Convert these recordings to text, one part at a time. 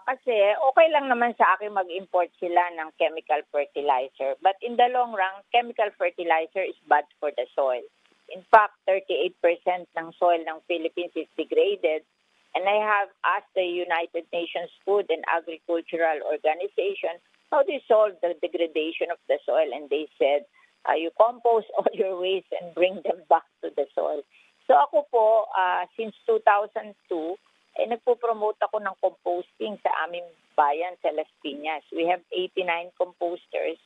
kasi okay lang naman sa akin mag-import sila ng chemical fertilizer. But in the long run, chemical fertilizer is bad for the soil. In fact, 38% ng soil ng Philippines is degraded. And I have asked the United Nations Food and Agricultural Organization how to solve the degradation of the soil. And they said, you compost all your waste and bring them back to the soil. So ako po, since 2002, nagpo-promote ako ng composting sa aming bayan sa Las Piñas. We have 89 composters.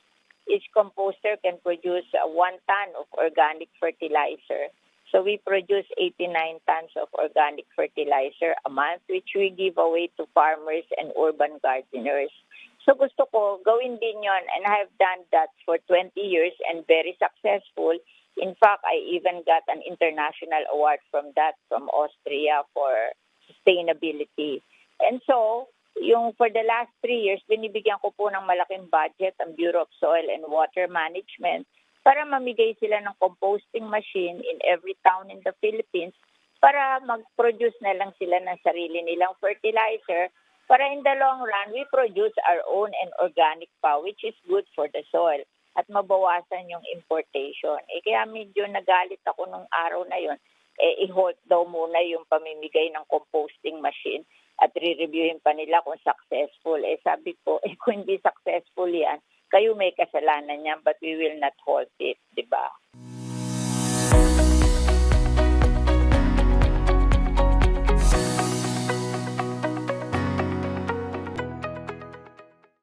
Each composter can produce 1 ton of organic fertilizer. So we produce 89 tons of organic fertilizer a month, which we give away to farmers and urban gardeners. So gusto ko gawin din yon, and I have done that for 20 years and very successful. In fact, I even got an international award from Austria for sustainability. And so, for the last 3 years, binibigyan ko po ng malaking budget ang Bureau of Soil and Water Management para mamigay sila ng composting machine in every town in the Philippines para mag-produce na lang sila ng sarili nilang fertilizer para in the long run, we produce our own and organic pa, which is good for the soil at mabawasan yung importation. Kaya medyo nagalit ako nung araw na yon. I-halt daw muna yung pamimigay ng composting machine at re-reviewin pa nila kung successful. Sabi ko, kung hindi successful yan, kayo may kasalanan yan, but we will not halt it, di ba?